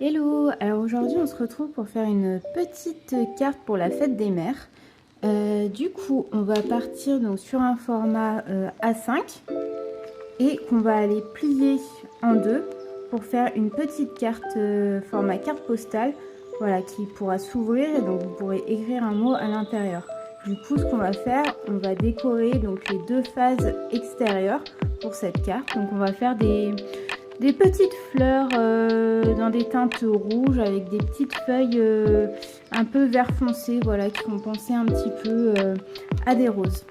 Hello! Alors aujourd'hui on se retrouve pour faire une petite carte pour la fête des mères. Du coup on va partir donc sur un format A5 et qu'on va aller plier en deux pour faire une petite carte format carte postale, voilà, qui pourra s'ouvrir et donc vous pourrez écrire un mot à l'intérieur. Du coup ce qu'on va faire, on va décorer donc les deux faces extérieures pour cette carte. Donc on va faire des petites fleurs dans des teintes rouges avec des petites feuilles un peu vert foncé, voilà, qui font penser un petit peu à des roses.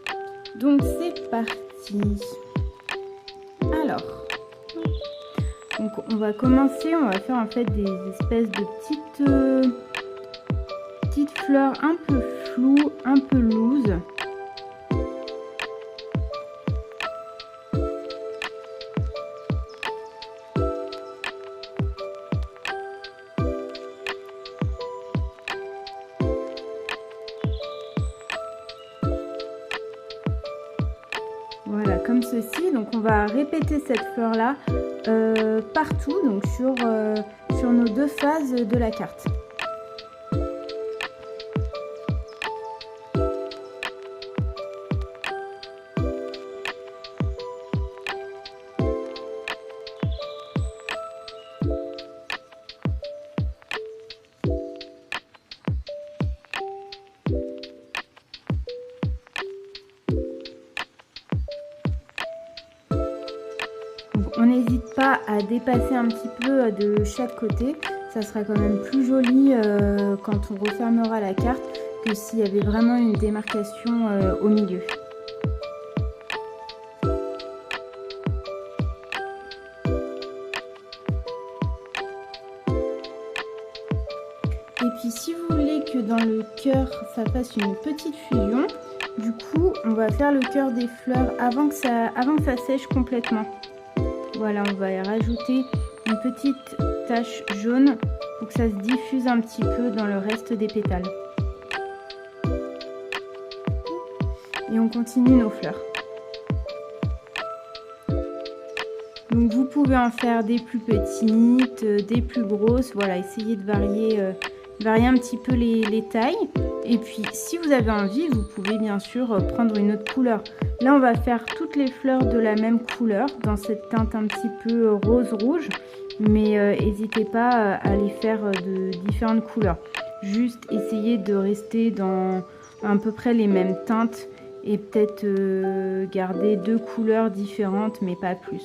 Donc c'est parti. Alors, donc on va commencer, on va faire en fait des espèces de petites fleurs un peu floues, un peu loose. Voilà, comme ceci. Donc on va répéter cette fleur là partout, donc sur nos deux phases de la carte. On n'hésite pas à dépasser un petit peu de chaque côté, ça sera quand même plus joli quand on refermera la carte que s'il y avait vraiment une démarcation au milieu. Et puis si vous voulez que dans le cœur ça fasse une petite fusion, du coup on va faire le cœur des fleurs avant que ça sèche complètement. Voilà, on va y rajouter une petite tache jaune pour que ça se diffuse un petit peu dans le reste des pétales. Et on continue nos fleurs. Donc vous pouvez en faire des plus petites, des plus grosses, voilà, essayez de varier un petit peu les tailles. Et puis si vous avez envie, vous pouvez bien sûr prendre une autre couleur. Là on va faire toutes les fleurs de la même couleur, dans cette teinte un petit peu rose-rouge, mais n'hésitez pas à les faire de différentes couleurs. Juste essayez de rester dans à peu près les mêmes teintes et peut-être garder deux couleurs différentes mais pas plus.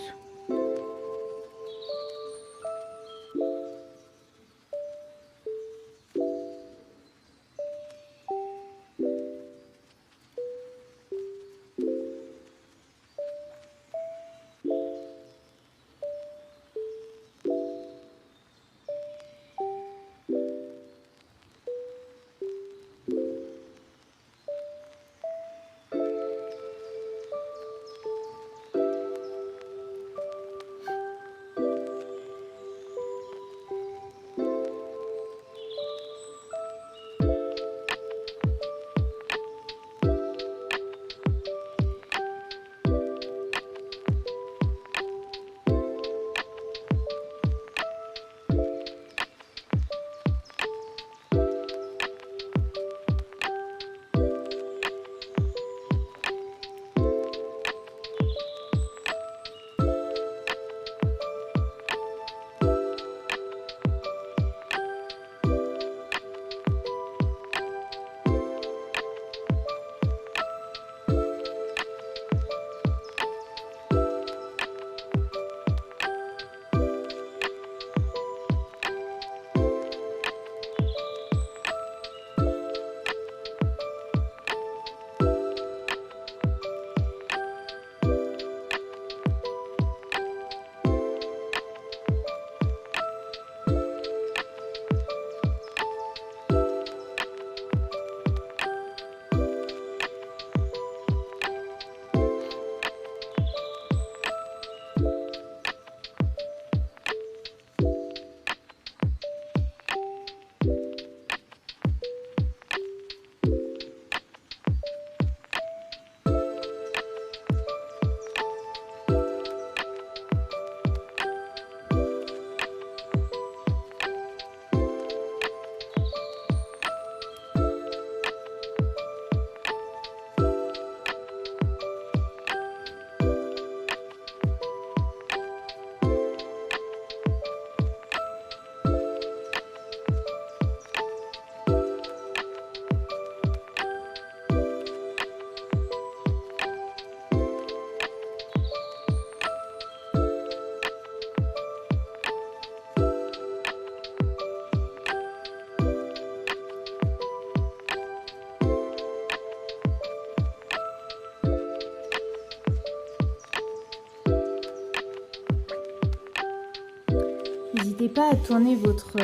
N'hésitez pas à tourner votre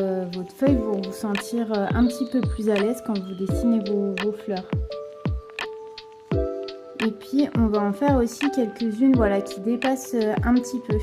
feuille pour vous sentir un petit peu plus à l'aise quand vous dessinez vos fleurs. Et puis on va en faire aussi quelques-unes voilà, qui dépassent un petit peu.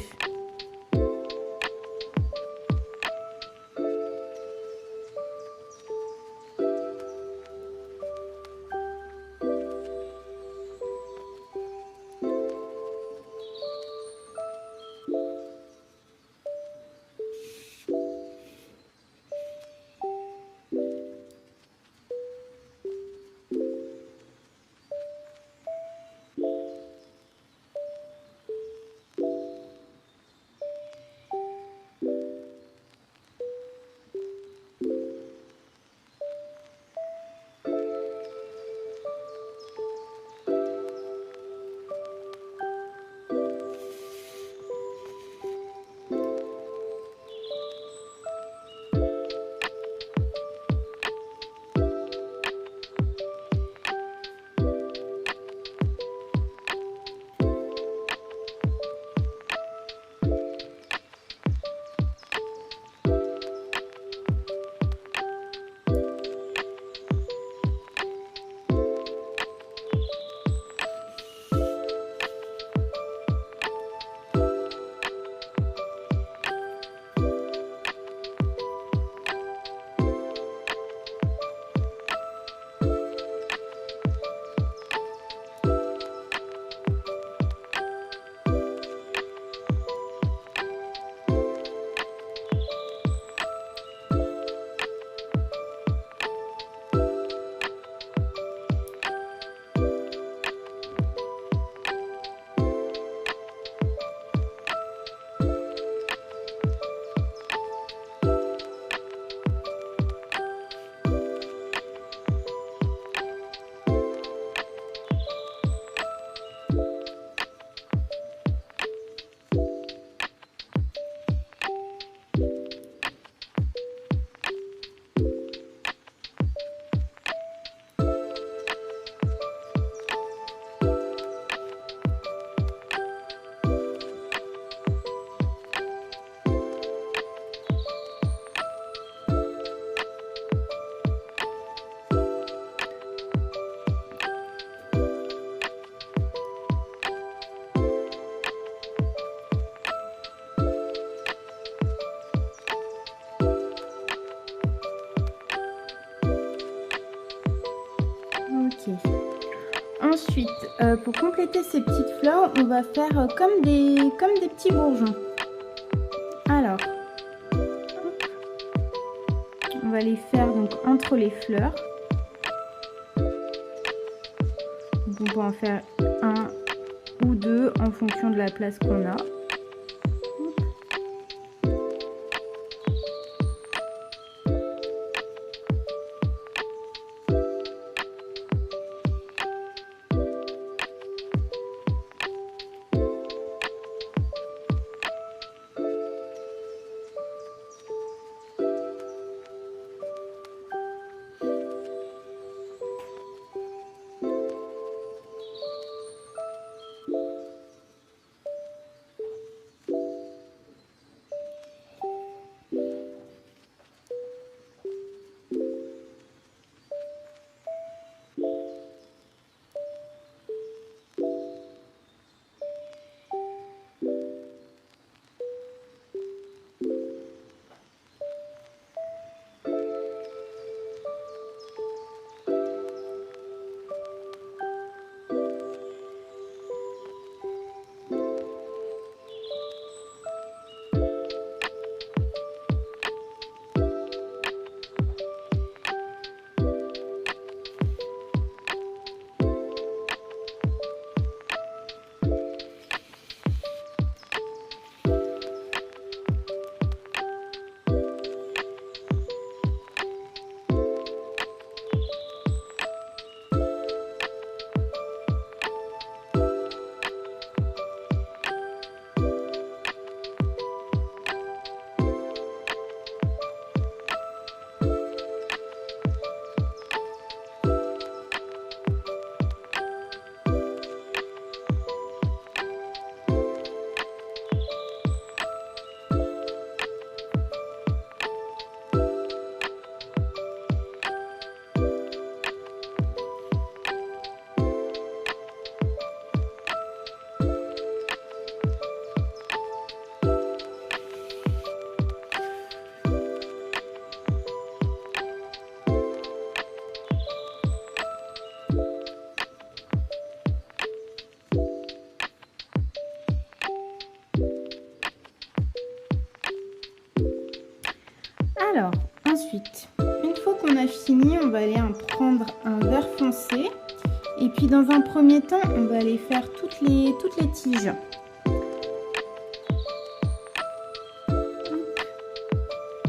Ok. Ensuite, pour compléter ces petites fleurs, on va faire comme des petits bourgeons. Alors, on va les faire donc entre les fleurs. Donc on peut en faire un ou deux en fonction de la place qu'on a. Alors, ensuite, une fois qu'on a fini, on va aller en prendre un vert foncé. Et puis dans un premier temps, on va aller faire toutes les tiges.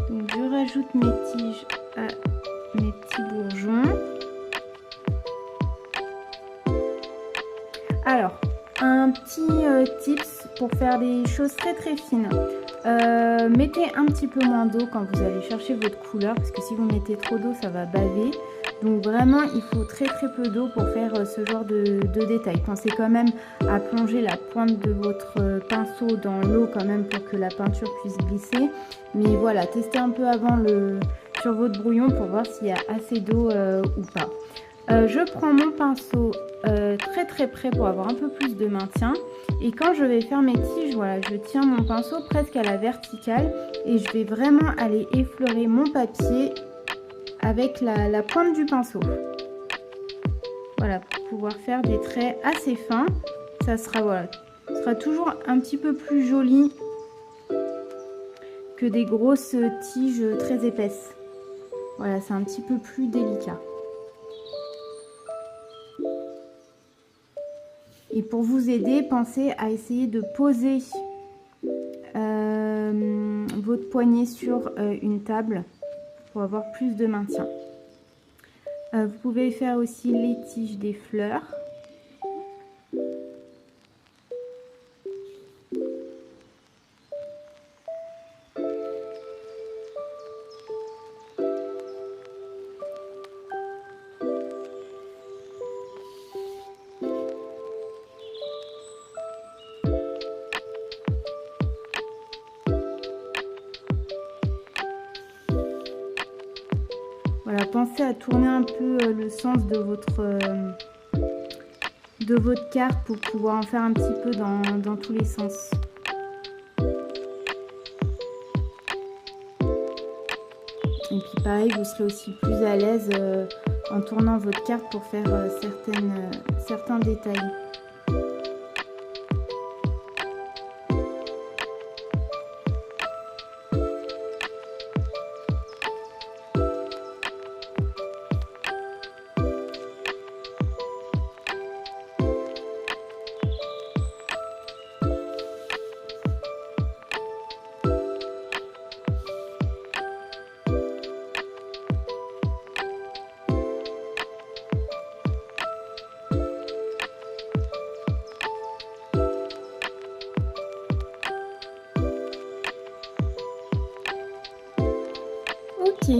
Donc je rajoute mes tiges à mes petits bourgeons. Alors, un petit tips pour faire des choses très fines. Mettez un petit peu moins d'eau quand vous allez chercher votre couleur, parce que si vous mettez trop d'eau, ça va baver. Donc vraiment, il faut très peu d'eau pour faire ce genre de détail. Pensez quand même à plonger la pointe de votre pinceau dans l'eau quand même pour que la peinture puisse glisser. Mais voilà, testez un peu avant sur votre brouillon pour voir s'il y a assez d'eau ou pas. Je prends mon pinceau très près pour avoir un peu plus de maintien. Et quand je vais faire mes tiges, voilà, je tiens mon pinceau presque à la verticale et je vais vraiment aller effleurer mon papier avec la pointe du pinceau. Voilà, pour pouvoir faire des traits assez fins. Ça sera toujours un petit peu plus joli que des grosses tiges très épaisses. Voilà, c'est un petit peu plus délicat. Et pour vous aider, pensez à essayer de poser votre poignet sur une table pour avoir plus de maintien. Vous pouvez faire aussi les tiges des fleurs. Voilà, pensez à tourner un peu le sens de votre carte pour pouvoir en faire un petit peu dans tous les sens. Et puis pareil, vous serez aussi plus à l'aise en tournant votre carte pour faire certains détails. Ok.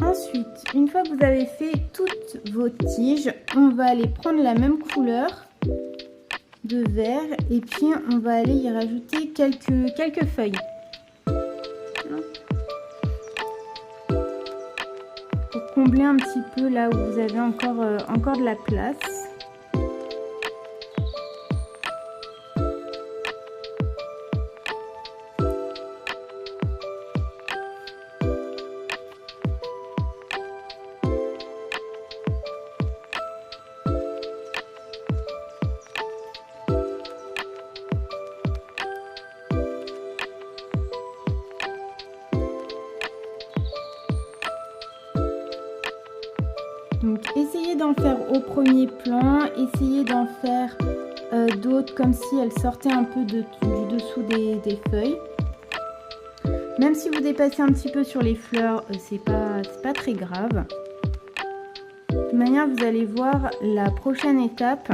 Ensuite, une fois que vous avez fait toutes vos tiges, on va aller prendre la même couleur de vert et puis on va aller y rajouter quelques feuilles. Pour combler un petit peu là où vous avez encore de la place. Donc essayez d'en faire au premier plan, essayez d'en faire d'autres comme si elles sortaient un peu du dessous des feuilles. Même si vous dépassez un petit peu sur les fleurs, c'est pas très grave. De toute manière, vous allez voir la prochaine étape.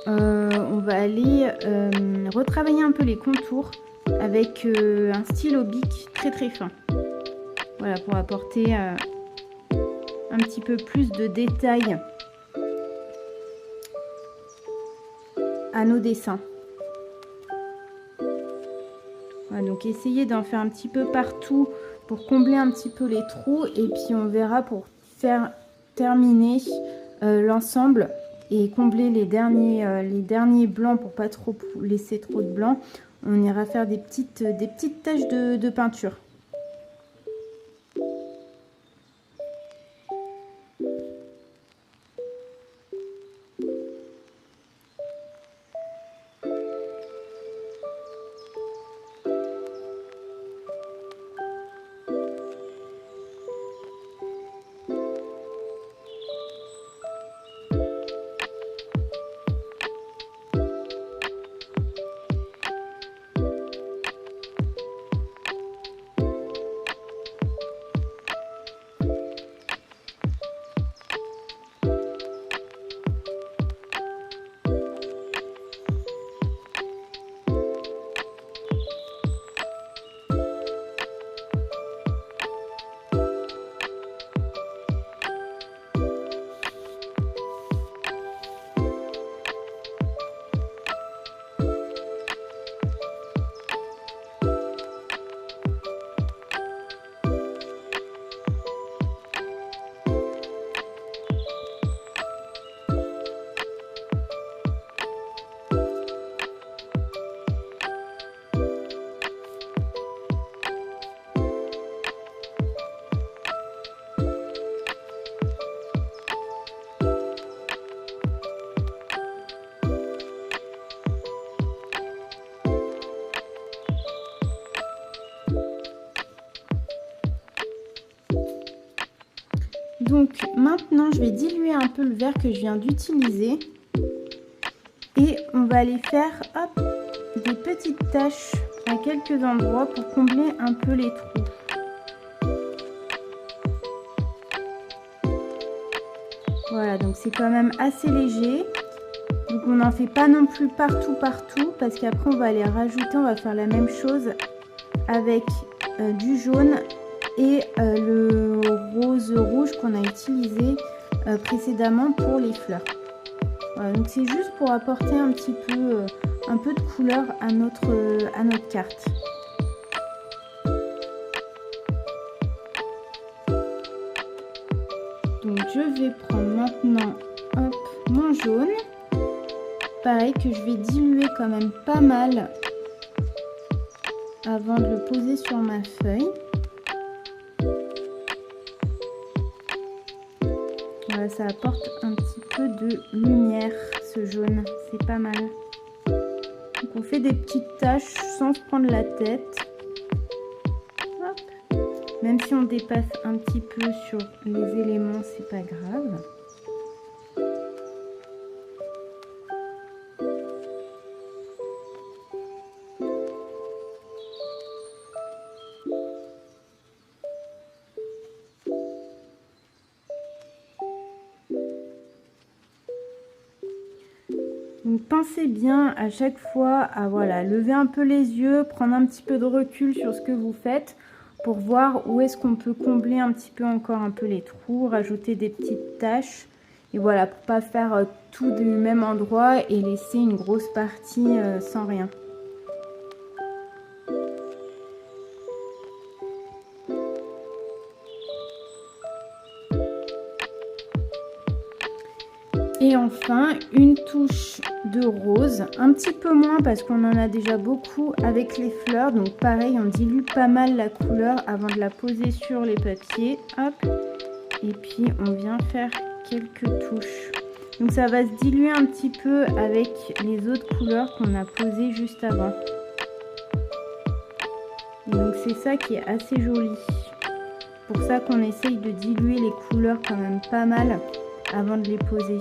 On va aller retravailler un peu les contours avec un stylo bic très fin. Voilà, pour apporter un petit peu plus de détails à nos dessins. Voilà, donc essayez d'en faire un petit peu partout pour combler un petit peu les trous et puis on verra pour faire terminer l'ensemble et combler les derniers blancs pour pas trop laisser trop de blanc. On ira faire des petites taches de peinture. Donc maintenant je vais diluer un peu le verre que je viens d'utiliser et on va aller faire hop, des petites taches à quelques endroits pour combler un peu les trous. Voilà, donc c'est quand même assez léger. Donc on n'en fait pas non plus partout parce qu'après on va aller rajouter, on va faire la même chose avec du jaune et le rose rouge qu'on a utilisé précédemment pour les fleurs. Voilà, donc c'est juste pour apporter un petit peu, un peu de couleur à notre carte. Donc je vais prendre maintenant hop, mon jaune. Pareil que je vais diluer quand même pas mal avant de le poser sur ma feuille. Voilà, ça apporte un petit peu de lumière, ce jaune, c'est pas mal. Donc on fait des petites taches sans se prendre la tête. Hop. Même si on dépasse un petit peu sur les éléments, c'est pas grave. Donc pensez bien à chaque fois à voilà, lever un peu les yeux, prendre un petit peu de recul sur ce que vous faites pour voir où est-ce qu'on peut combler un petit peu encore un peu les trous, rajouter des petites taches. Et voilà, pour pas faire tout du même endroit et laisser une grosse partie sans rien. Et enfin, une touche de rose, un petit peu moins parce qu'on en a déjà beaucoup avec les fleurs. Donc pareil, on dilue pas mal la couleur avant de la poser sur les papiers. Hop. Et puis on vient faire quelques touches. Donc ça va se diluer un petit peu avec les autres couleurs qu'on a posées juste avant. Et donc c'est ça qui est assez joli. Pour ça qu'on essaye de diluer les couleurs quand même pas mal avant de les poser.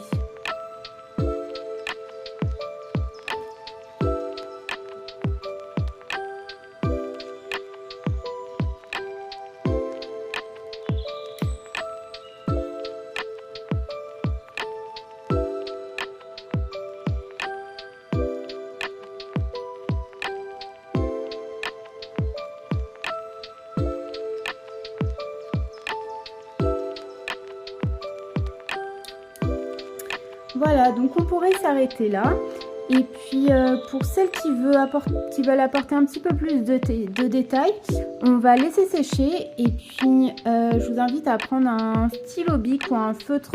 Voilà, donc on pourrait s'arrêter là. Et puis pour celles qui veulent apporter un petit peu plus de détails, on va laisser sécher. Et puis je vous invite à prendre un stylo bic ou un feutre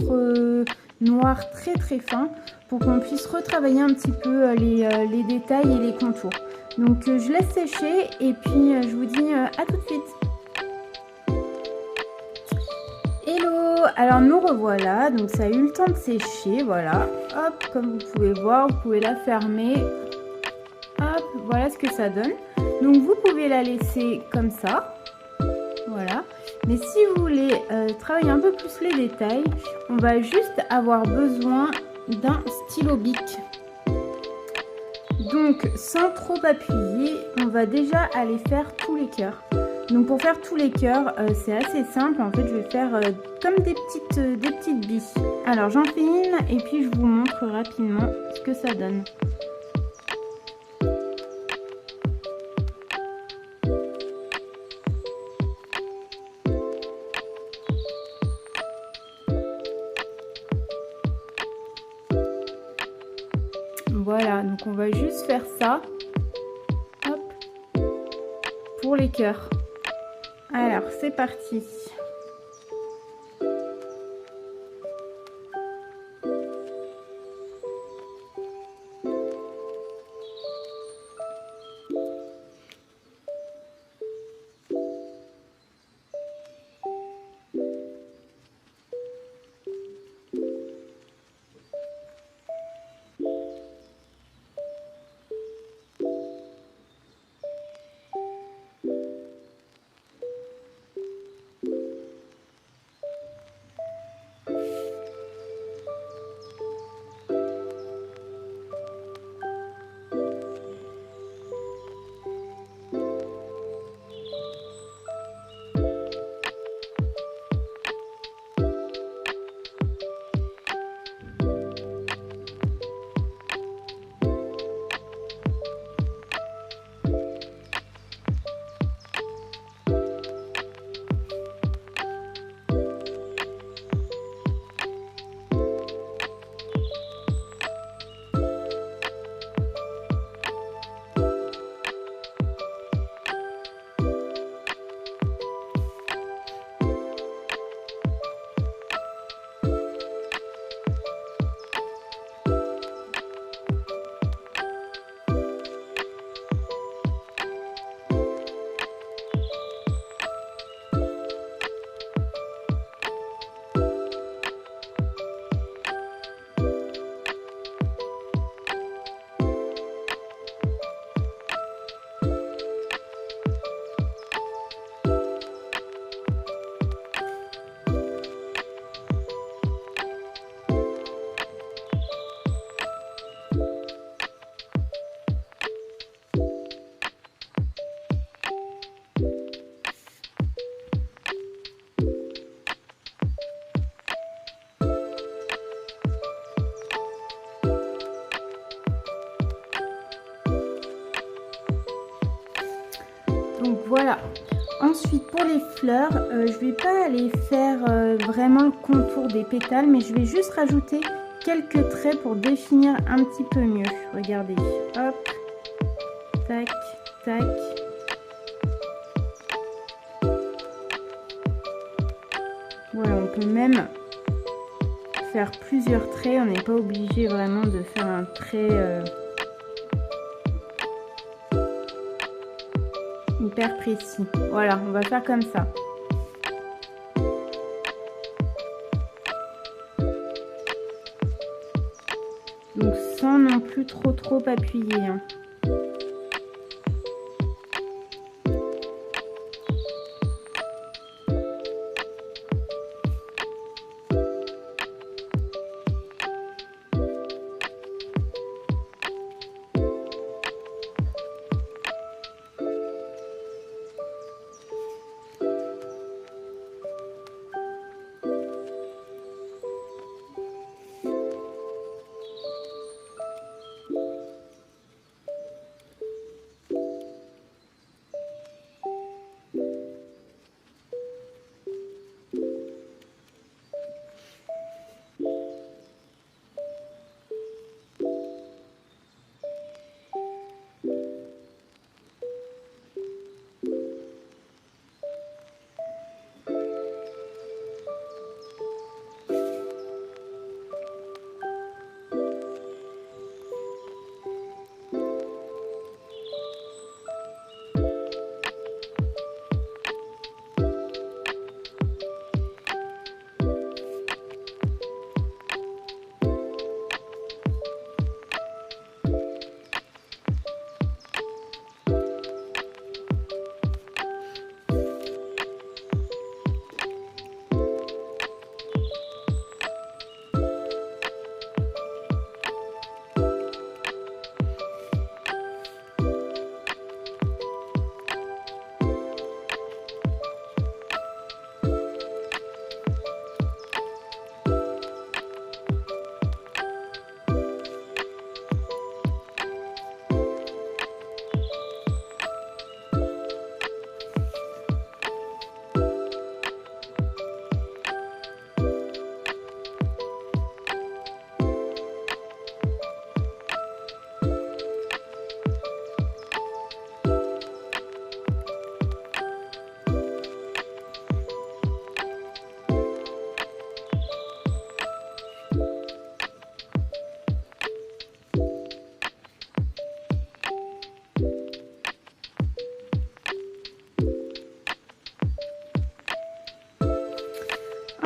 noir très très fin pour qu'on puisse retravailler un petit peu les détails et les contours. Donc je laisse sécher et puis je vous dis à tout de suite. Hello, alors nous revoilà, donc ça a eu le temps de sécher, voilà, hop, comme vous pouvez voir, vous pouvez la fermer, hop, voilà ce que ça donne. Donc vous pouvez la laisser comme ça, voilà, mais si vous voulez travailler un peu plus les détails, on va juste avoir besoin d'un stylo bic. Donc sans trop appuyer, on va déjà aller faire tous les cœurs. Donc pour faire tous les cœurs, c'est assez simple. En fait, je vais faire comme des petites billes. Alors j'en fais une et puis je vous montre rapidement ce que ça donne. Voilà, donc on va juste faire ça. Hop, pour les cœurs. Alors, c'est parti. Donc voilà. Ensuite pour les fleurs, je vais pas aller faire vraiment le contour des pétales, mais je vais juste rajouter quelques traits pour définir un petit peu mieux. Regardez, hop, tac, tac. Voilà, on peut même faire plusieurs traits, on n'est pas obligé vraiment de faire un trait hyper précis. Voilà, on va faire comme ça. Donc sans non plus trop appuyer, hein.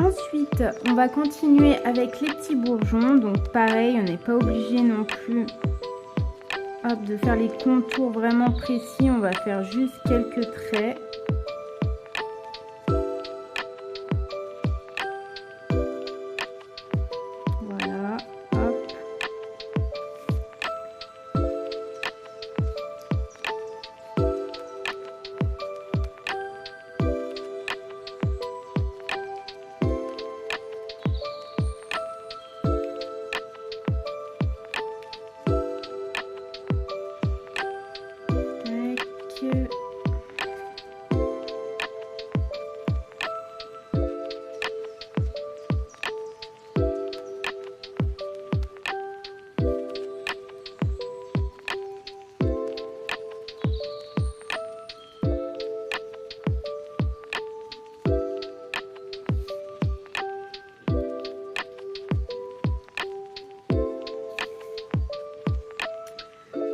Ensuite, on va continuer avec les petits bourgeons. Donc pareil, on n'est pas obligé non plus de faire les contours vraiment précis. On va faire juste quelques traits. Voilà, hop.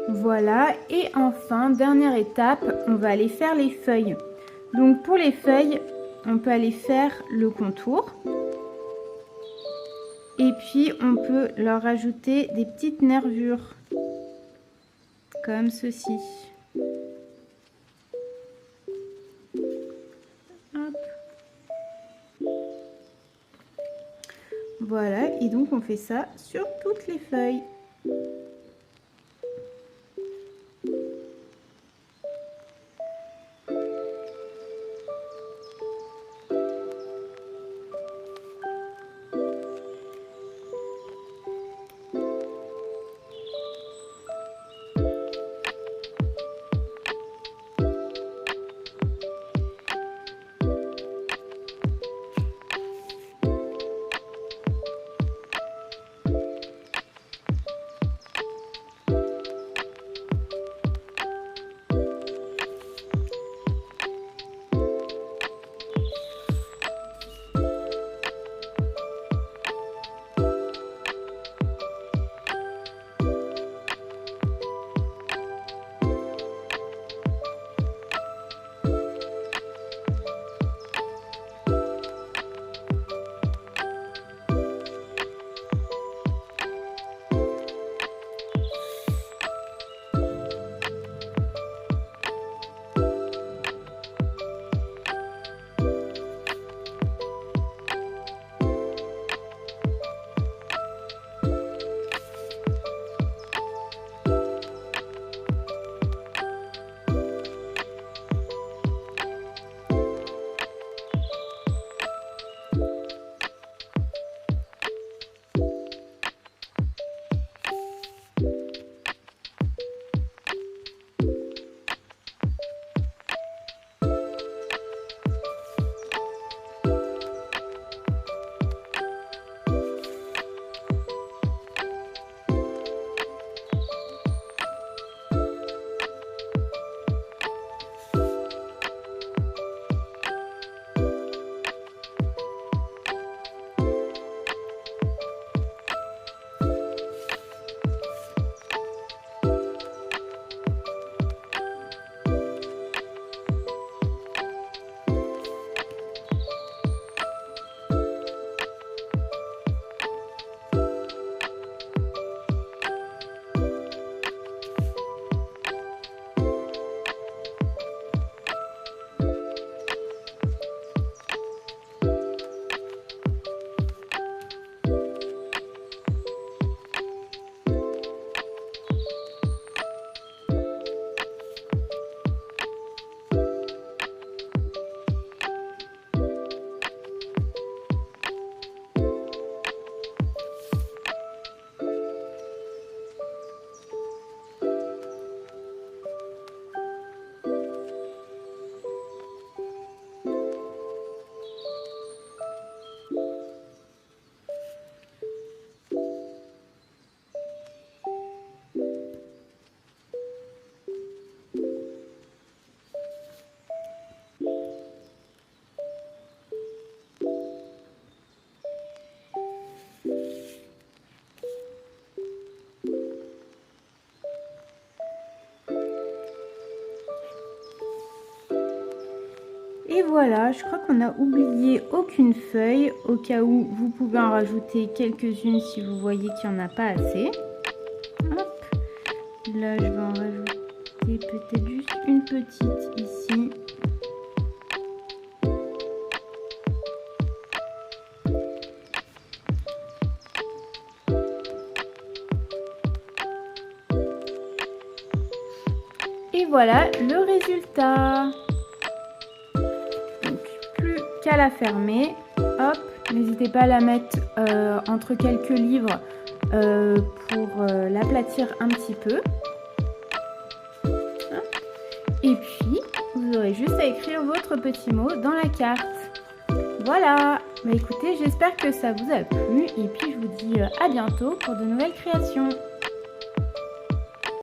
Voilà, et enfin, dernière étape, on va aller faire les feuilles. Donc pour les feuilles, on peut aller faire le contour. Et puis on peut leur rajouter des petites nervures, comme ceci. Hop. Voilà, et donc on fait ça sur toutes les feuilles. Et voilà, je crois qu'on n'a oublié aucune feuille. Au cas où, vous pouvez en rajouter quelques-unes si vous voyez qu'il n'y en a pas assez. Hop. Là, je vais en rajouter peut-être juste une petite ici. Et voilà le résultat. Donc, plus qu'à la fermer. Hop, n'hésitez pas à la mettre entre quelques livres pour l'aplatir un petit peu. Hop. Et puis, vous aurez juste à écrire votre petit mot dans la carte. Voilà. Bah écoutez, j'espère que ça vous a plu. Et puis, je vous dis à bientôt pour de nouvelles créations.